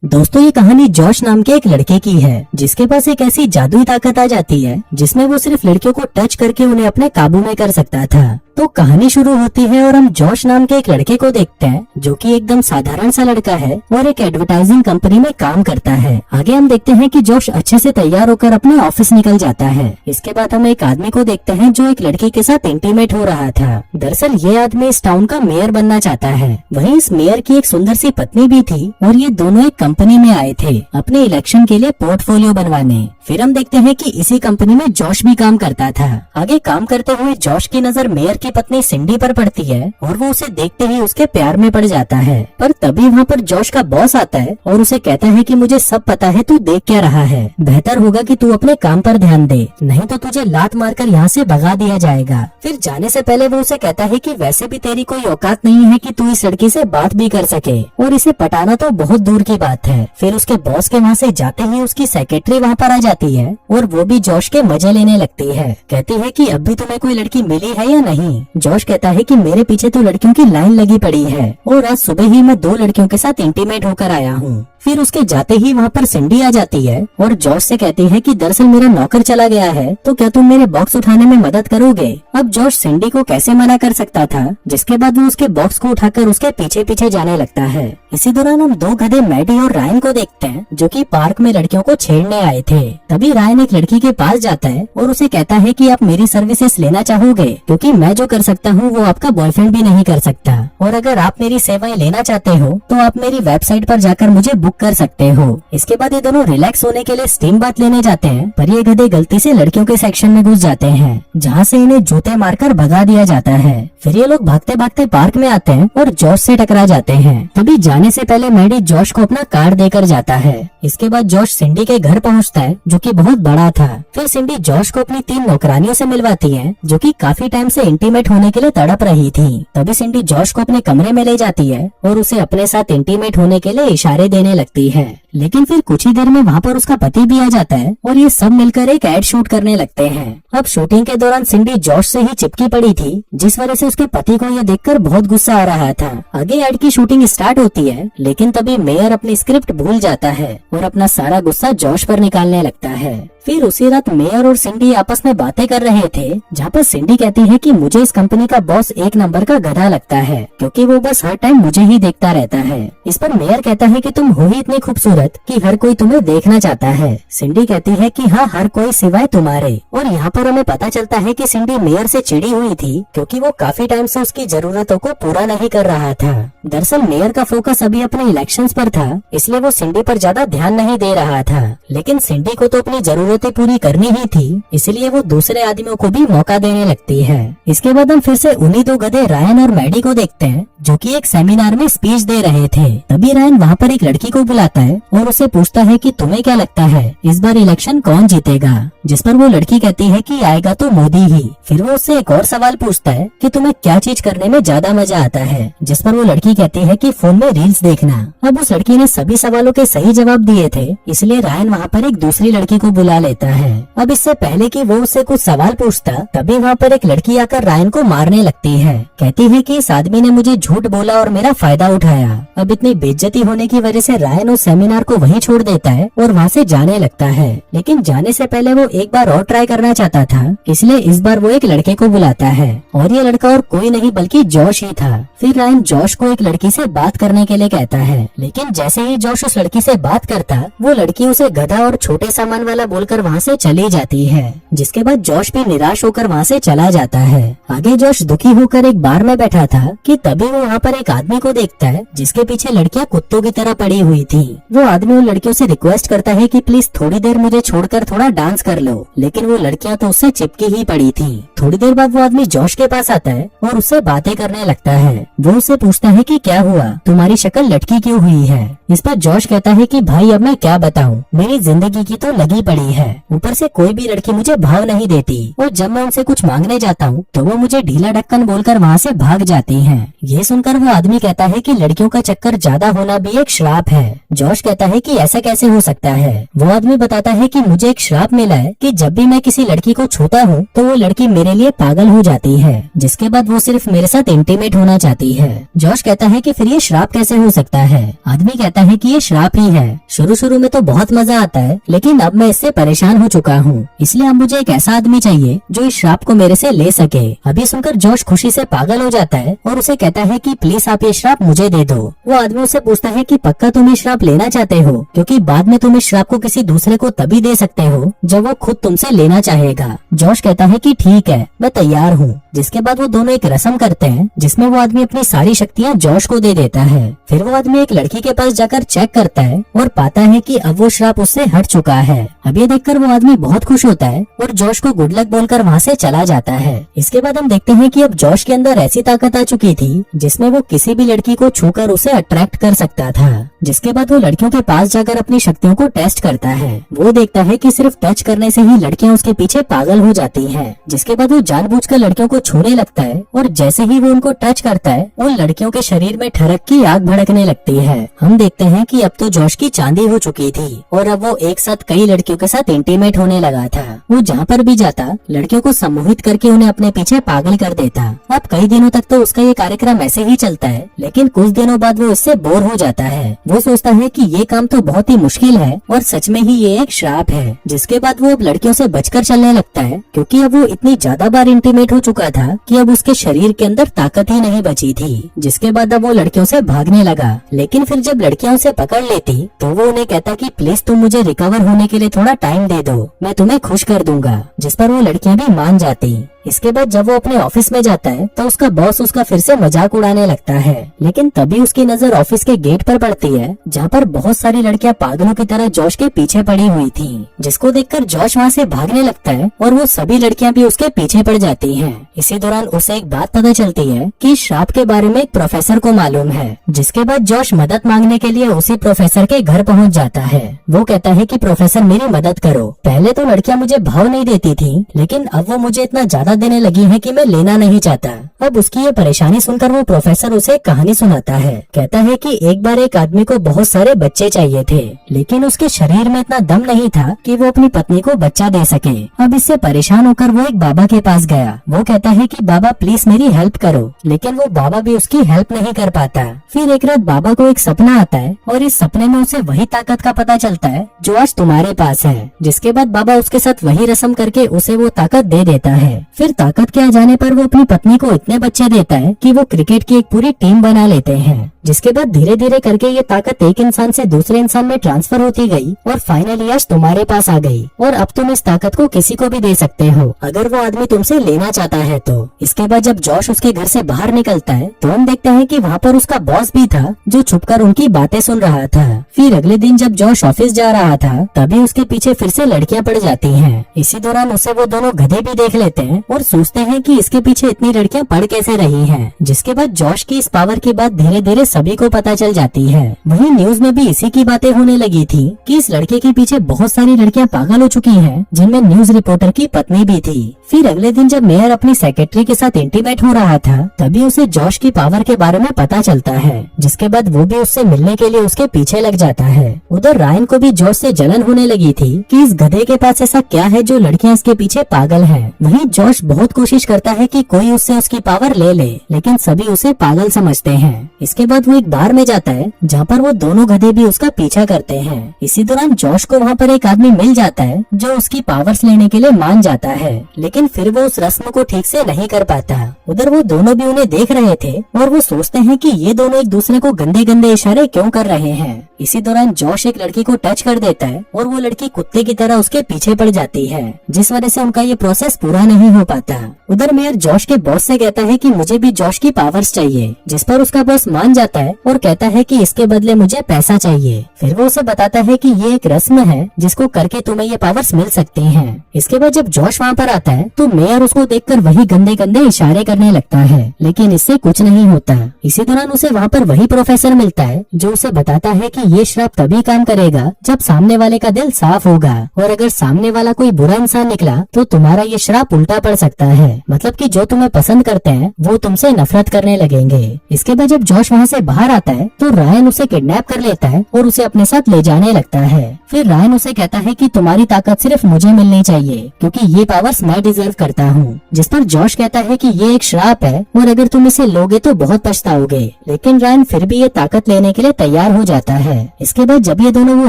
दोस्तों ये कहानी जॉश नाम के एक लड़के की है जिसके पास एक ऐसी जादुई ताकत आ जाती है जिसमें वो सिर्फ लड़कियों को टच करके उन्हें अपने काबू में कर सकता था। तो कहानी शुरू होती है और हम जॉश नाम के एक लड़के को देखते हैं जो कि एकदम साधारण सा लड़का है और एक एडवर्टाइजिंग कंपनी में काम करता है। आगे हम देखते हैं कि जॉश अच्छे से तैयार होकर अपने ऑफिस निकल जाता है। इसके बाद हम एक आदमी को देखते हैं जो एक लड़की के साथ इंटीमेट हो रहा था। दरअसल ये आदमी इस टाउन का मेयर बनना चाहता है। वहीं इस मेयर की एक सुंदर सी पत्नी भी थी और ये दोनों एक कंपनी में आए थे अपने इलेक्शन के लिए पोर्टफोलियो बनवाने। फिर हम देखते हैं कि इसी कंपनी में जॉश भी काम करता था। आगे काम करते हुए जॉश की नजर मेयर की पत्नी सिंडी पर पड़ती है और वो उसे देखते ही उसके प्यार में पड़ जाता है। पर तभी वहाँ पर जॉश का बॉस आता है और उसे कहता है कि मुझे सब पता है, तू देख क्या रहा है, बेहतर होगा कि तू अपने काम पर ध्यान दे, नहीं तो तुझे लात मारकर यहाँ से भगा दिया जाएगा। फिर जाने से पहले वो उसे कहता है कि वैसे भी तेरी कोई औकात नहीं है कि तू इस लड़की से बात भी कर सके और इसे पटाना तो बहुत दूर की बात है। फिर उसके बॉस के वहाँ से जाते ही उसकी सेक्रेटरी वहाँ पर आ जाती है और वो भी जॉश के मजे लेने लगती है। कहती है कि अब भी तुम्हें कोई लड़की मिली है या नहीं। जॉश कहता है कि मेरे पीछे तो लड़कियों की लाइन लगी पड़ी है और आज सुबह ही मैं 2 लड़कियों के साथ इंटीमेट होकर आया हूँ। फिर उसके जाते ही वहाँ पर सिंडी आ जाती है और जॉश से कहती है कि दरअसल मेरा नौकर चला गया है, तो क्या तुम मेरे बॉक्स उठाने में मदद करोगे। अब जॉश सिंडी को कैसे मना कर सकता था, जिसके बाद वो उसके बॉक्स को उठाकर उसके पीछे पीछे जाने लगता है। इसी दौरान हम 2 गधे मैडी और रायन को देखते हैं जो कि पार्क में लड़कियों को छेड़ने आए थे। तभी रायन एक लड़की के पास जाता है और उसे कहता है कि आप मेरी सर्विसेज लेना चाहोगे, क्योंकि मैं जो कर सकता हूँ वो आपका बॉयफ्रेंड भी नहीं कर सकता, और अगर आप मेरी सेवाएं लेना चाहते हो तो आप मेरी वेबसाइट पर जाकर मुझे बुक कर सकते हो। इसके बाद ये दोनों रिलैक्स होने के लिए स्टीम बाथ लेने जाते हैं, पर ये गधे गलती से लड़कियों के सेक्शन में घुस जाते हैं जहाँ से इन्हें जूते मारकर भगा दिया जाता है। फिर ये लोग भागते भागते पार्क में आते हैं और जॉश से टकरा जाते हैं। तभी जाने से पहले मैडी जॉश को अपना कार्ड देकर जाता है। इसके बाद जॉश सिंडी के घर पहुँचता है जो कि बहुत बड़ा था। फिर सिंडी जॉश को अपनी 3 नौकरानियों से मिलवाती है जो कि काफी टाइम से इंटीमेट होने के लिए तड़प रही थी। तभी सिंडी जॉश को अपने कमरे में ले जाती है और उसे अपने साथ इंटीमेट होने के लिए इशारे देने लगती है। लेकिन फिर कुछ ही देर में वहाँ पर उसका पति भी आ जाता है और ये सब मिलकर एक एड शूट करने लगते हैं। अब शूटिंग के दौरान सिंडी जॉश से ही चिपकी पड़ी थी, जिस वजह से उसके पति को ये देखकर बहुत गुस्सा आ रहा था। आगे एड की शूटिंग स्टार्ट होती है, लेकिन तभी मेयर अपनी स्क्रिप्ट भूल जाता है और अपना सारा गुस्सा जॉश पर निकालने लगता है। फिर उसी रात मेयर और सिंडी आपस में बातें कर रहे थे, जहाँ पर सिंडी कहती है कि मुझे इस कंपनी का बॉस 1 नंबर का गधा लगता है, क्योंकि वो बस हर टाइम मुझे ही देखता रहता है। इस पर मेयर कहता है कि तुम हो ही इतनी खूबसूरत कि हर कोई तुम्हें देखना चाहता है। सिंडी कहती है कि हाँ, हर कोई सिवाय तुम्हारे। और यहाँ पर हमें पता चलता है कि सिंडी मेयर से चिड़ी हुई थी क्योंकि वो काफी टाइम से उसकी जरूरतों को पूरा नहीं कर रहा था। दरअसल मेयर का फोकस अभी अपने इलेक्शंस पर था, इसलिए वो सिंडी पर ज्यादा ध्यान नहीं दे रहा था। लेकिन सिंडी को तो अपनी जरूरतें पूरी करनी ही थी, इसलिए वो दूसरे आदमियों को भी मौका देने लगती है। इसके बाद हम फिर से उन्हीं 2 गधे रायन और मैडी को देखते हैं जो कि एक सेमिनार में स्पीच दे रहे थे। तभी रायन वहाँ पर एक लड़की को बुलाता है और उसे पूछता है कि तुम्हें क्या लगता है इस बार इलेक्शन कौन जीतेगा, जिस पर वो लड़की कहती है कि आएगा तो मोदी ही। फिर वो उससे एक और सवाल पूछता है कि तुम्हें क्या चीज करने में ज्यादा मजा आता है, जिस पर वो लड़की कहती है कि फोन में रील्स देखना। अब उस लड़की ने सभी सवालों के सही जवाब दिए थे, इसलिए रायन वहाँ पर एक दूसरी लड़की को बुला लेता है। अब इससे पहले कि वो उससे कुछ सवाल पूछता, तभी वहाँ पर एक लड़की आकर रायन को मारने लगती है। कहती है कि इस आदमी ने मुझे झूठ बोला और मेरा फायदा उठाया। अब इतनी बेइज्जती होने की वजह से रायन उस सेमिनार को वहीं छोड़ देता है और वहाँ से जाने लगता है। लेकिन जाने से पहले वो एक बार और ट्राई करना चाहता था, इसलिए इस बार वो एक लड़के को बुलाता है और ये लड़का और कोई नहीं बल्कि जॉश ही था। फिर रायन जॉश को एक लड़की से बात करने के लिए कहता है, लेकिन जैसे ही जॉश उस लड़की से बात करता, वो लड़की उसे गधा और छोटे सामान वाला बोलकर वहाँ से चली जाती है, जिसके बाद जॉश भी निराश होकर वहाँ से चला जाता है। आगे जॉश दुखी होकर एक बार में बैठा था कि तभी वो वहाँ पर एक आदमी को देखता है जिसके पीछे लड़कियाँ कुत्तों की तरह पड़ी हुई थी। वो आदमी उन लड़कियों से रिक्वेस्ट करता है कि प्लीज थोड़ी देर मुझे छोड़कर थोड़ा डांस कर लो, लेकिन वो लड़कियाँ तो उससे चिपकी ही पड़ी थी। थोड़ी देर बाद वो आदमी जॉश के पास आता है और उससे बातें करने लगता है। वो उससे पूछता है कि क्या हुआ, तुम्हारी शक्ल लटकी क्यों हुई है। इस पर जॉश कहता है कि भाई अब मैं क्या बताऊं, मेरी जिंदगी की तो लगी पड़ी है, ऊपर से कोई भी लड़की मुझे भाव नहीं देती और जब मैं उनसे कुछ मांगने जाता हूँ तो वो मुझे ढीला ढक्कन बोलकर वहाँ से भाग जाती हैं। ये सुनकर वो आदमी कहता है कि लड़कियों का चक्कर ज्यादा होना भी एक श्राप है जॉश कहता है कि ऐसा कैसे हो सकता है। वो आदमी बताता है कि मुझे एक श्राप मिला है कि जब भी मैं किसी लड़की को छूता हूँ तो वो लड़की मेरे लिए पागल हो जाती है, जिसके बाद वो सिर्फ मेरे साथ इंटीमेट होना चाहती है। जॉश कहता है कि फिर ये श्राप कैसे हो सकता है। आदमी कहता है कि ये श्राप ही है। शुरू में तो बहुत मजा आता है, लेकिन अब मैं इससे परेशान हो चुका हूँ, इसलिए अब मुझे एक ऐसा आदमी चाहिए जो इस श्राप को मेरे से ले सके। अभी सुनकर जॉश खुशी से पागल हो जाता है और उसे कहता है कि प्लीज आप ये श्राप मुझे दे दो। वो आदमी उससे पूछता है कि पक्का तुम ये श्राप लेना चाहते हो, क्योंकि बाद में तुम इस श्राप को किसी दूसरे को तभी दे सकते हो जब वो खुद तुमसे लेना चाहेगा। जॉश कहता है कि ठीक है, मैं तैयार हूँ। जिसके बाद वो दोनों एक रस्म करते हैं जिसमें वो आदमी अपनी सारी शक्तियाँ जॉश को दे देता है। फिर वो आदमी एक लड़की के पास जाकर चेक करता है और पाता है कि अब वो श्राप उससे हट चुका है। अब ये देखकर वो आदमी बहुत खुश होता है और जॉश को गुड लक बोलकर वहाँ से चला जाता है। इसके बाद हम देखते हैं कि अब जॉश के अंदर ऐसी ताकत आ चुकी थी जिसमें वो किसी भी लड़की को छूकर उसे अट्रैक्ट कर सकता था। जिसके बाद वो लड़कियों के पास जाकर अपनी शक्तियों को टेस्ट करता है। वो देखता है कि सिर्फ टच करने से ही लड़कियां उसके पीछे पागल हो जाती हैं। जिसके बाद वो जानबूझकर लड़कियों को छूने लगता है और जैसे ही वो उनको टच करता है उन लड़कियों के शरीर में ठरक की आग भड़कने लगती है। हम देखते हैं कि अब तो जॉश की चांदी हो चुकी थी और अब वो एक साथ कई लड़कियों के साथ इंटीमेट होने लगा था। वो जहाँ पर भी जाता लड़कियों को सम्मोहित करके उन्हें अपने पीछे पागल कर देता। अब कई दिनों तक तो उसका ये कार्यक्रम ऐसे ही चलता है, लेकिन कुछ दिनों बाद वो इससे बोर हो जाता है। वो सोचता है कि ये काम तो बहुत ही मुश्किल है और सच में ही ये एक श्राप है। जिसके बाद वो अब लड़कियों से बचकर चलने लगता है, क्योंकि अब वो इतनी ज्यादा बार इंटीमेट हो चुका था कि अब उसके शरीर के अंदर ताकत ही नहीं बची थी। जिसके बाद अब वो लड़कियों से भागने लगा, लेकिन फिर जब लड़कियां उसे पकड़ लेती तो वो उन्हें कहता कि प्लीज तुम मुझे रिकवर होने के लिए थोड़ा टाइम दे दो, मैं तुम्हें खुश कर दूंगा। जिस पर वो लड़कियां भी मान जाती। इसके बाद जब वो अपने ऑफिस में जाता है तो उसका बॉस उसका फिर से मजाक उड़ाने लगता है, लेकिन तभी उसकी नजर ऑफिस के गेट पर पड़ती है जहाँ पर बहुत सारी लड़कियां पागलों की तरह जॉश के पीछे पड़ी हुई थी। जिसको देखकर जॉश वहाँ से भागने लगता है और वो सभी लड़कियां भी उसके पीछे पड़ जाती हैं। इसी दौरान उसे एक बात पता चलती है कि श्राप के बारे में एक प्रोफेसर को मालूम है। जिसके बाद जॉश मदद मांगने के लिए उसी प्रोफेसर के घर पहुँच जाता है। वो कहता है कि प्रोफेसर मेरी मदद करो, पहले तो लड़कियां मुझे भाव नहीं देती थी, लेकिन अब वो मुझे इतना ज्यादा देने लगी है कि मैं लेना नहीं चाहता। अब उसकी ये परेशानी सुनकर वो प्रोफेसर उसे कहानी सुनाता है। कहता है कि एक बार एक आदमी को बहुत सारे बच्चे चाहिए थे, लेकिन उसके शरीर में इतना दम नहीं था कि वो अपनी पत्नी को बच्चा दे सके। अब इससे परेशान होकर वो एक बाबा के पास गया। वो कहता है कि बाबा प्लीज मेरी हेल्प करो, लेकिन वो बाबा भी उसकी हेल्प नहीं कर पाता। फिर एक रात बाबा को एक सपना आता है और इस सपने में उसे वही ताकत का पता चलता है जो आज तुम्हारे पास है। जिसके बाद बाबा उसके साथ वही रस्म करके उसे वो ताकत दे देता है। फिर ताकत के आ जाने पर वो अपनी पत्नी को इतने बच्चे देता है कि वो क्रिकेट की एक पूरी टीम बना लेते हैं। जिसके बाद धीरे धीरे करके ये ताकत एक इंसान से दूसरे इंसान में ट्रांसफर होती गई और फाइनली आज तुम्हारे पास आ गई और अब तुम इस ताकत को किसी को भी दे सकते हो अगर वो आदमी तुमसे लेना चाहता है तो। इसके बाद जब जॉश उसके घर से बाहर निकलता है तो हम देखते हैं कि वहाँ पर उसका बॉस भी था जो छुपकर उनकी बातें सुन रहा था। फिर अगले दिन जब जॉश ऑफिस जा रहा था तभी उसके पीछे फिर से लड़कियां पड़ जाती हैं। इसी दौरान उसे वो दोनों गधे भी देख लेते हैं और सोचते हैं कि इसके पीछे इतनी लड़कियां पड़ कैसे रही हैं। जिसके बाद जॉश की इस पावर की बात धीरे धीरे सभी को पता चल जाती है। वहीं न्यूज में भी इसी की बातें होने लगी थी कि इस लड़के के पीछे बहुत सारी लड़कियां पागल हो चुकी हैं, जिनमें न्यूज रिपोर्टर की पत्नी भी थी। फिर अगले दिन जब मेयर अपनी सेक्रेटरी के साथ इंटीमेट हो रहा था तभी उसे जॉश की पावर के बारे में पता चलता है। जिसके बाद वो भी उससे मिलने के लिए उसके पीछे लग जाता है। उधर रायन को भी जॉश से जलन होने लगी थी कि इस गधे के पास ऐसा क्या है जो लड़कियां इसके पीछे पागल हैं। वहीं जॉश बहुत कोशिश करता है कि कोई उससे उसकी पावर ले ले, लेकिन सभी उसे पागल समझते हैं। इसके बाद वो एक बार में जाता है जहाँ पर वो दोनों गधे भी उसका पीछा करते हैं। इसी दौरान जॉश को वहाँ पर एक आदमी मिल जाता है जो उसकी पावर्स लेने के लिए मान जाता है, लेकिन फिर वो उस रस्म को ठीक से नहीं कर पाता। उधर वो दोनों भी उन्हें देख रहे थे और वो सोचते हैं कि ये दोनों एक दूसरे को गंदे गंदे इशारे क्यों कर रहे हैं। इसी दौरान जॉश एक लड़की को टच कर देता है और वो लड़की कुत्ते की तरह उसके पीछे पड़ जाती है, जिस वजह से उनका ये प्रोसेस पूरा नहीं हो पाता। उधर मेयर जॉश के बॉस से कहता है कि मुझे भी जॉश की पावर्स चाहिए, जिस पर उसका बॉस मान जाता है और कहता है कि इसके बदले मुझे पैसा चाहिए। फिर वो उसे बताता है कि ये एक रस्म है जिसको करके तुम्हें ये पावर्स मिल सकती हैं। इसके बाद जब जॉश वहाँ पर आता है तो मेयर उसको देखकर वही गंदे गंदे इशारे करने लगता है, लेकिन इससे कुछ नहीं होता। इसी दौरान उसे वहाँ पर वही प्रोफेसर मिलता है जो उसे बताता है कि ये श्राप तभी काम करेगा जब सामने वाले का दिल साफ होगा, और अगर सामने वाला कोई बुरा इंसान निकला तो तुम्हारा ये श्राप उल्टा पड़ सकता है, मतलब कि जो तुम्हें पसंद करते हैं वो तुमसे नफरत करने लगेंगे। इसके बाद जब जॉश वहाँ से बाहर आता है तो रायन उसे किडनैप कर लेता है और उसे अपने साथ ले जाने लगता है। फिर रायन उसे कहता है कि तुम्हारी ताकत सिर्फ मुझे मिलनी चाहिए क्योंकि ये पावर्स मैं डिजर्व करता हूँ। जिस पर जॉश कहता है कि ये एक श्राप है और अगर तुम इसे लोगे तो बहुत पछताओगे, लेकिन रायन फिर भी ये ताकत लेने के लिए तैयार हो जाता है। इसके बाद जब ये दोनों वो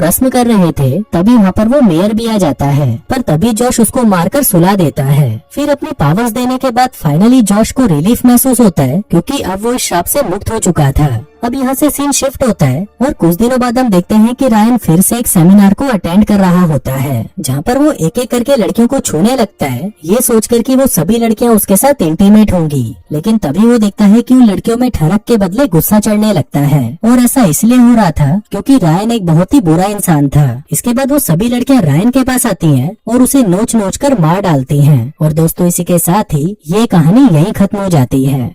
रस्म कर रहे थे तभी वहाँ पर वो मेयर भी आ जाता है, पर तभी जॉश उसको मारकर सुला देता है। फिर अपनी पावर्स देने के बाद फाइनली जॉश को रिलीफ महसूस होता है क्योंकि अब वो इस श्राप से मुक्त हो चुका था। अब यहाँ से सीन शिफ्ट होता है और कुछ दिनों बाद हम देखते हैं कि रायन फिर से एक सेमिनार को अटेंड कर रहा होता है जहाँ पर वो एक एक करके लड़कियों को छूने लगता है, ये सोचकर कि वो सभी लड़कियां उसके साथ इंटीमेट होंगी। लेकिन तभी वो देखता है कि उन लड़कियों में ठरक के बदले गुस्सा चढ़ने लगता है और ऐसा इसलिए हो रहा था क्योंकि रायन एक बहुत ही बुरा इंसान था। इसके बाद वो सभी लड़कियां रायन के पास आती हैं और उसे नोच नोच कर मार डालती हैं। और दोस्तों इसी के साथ ही ये कहानी यहीं खत्म हो जाती है।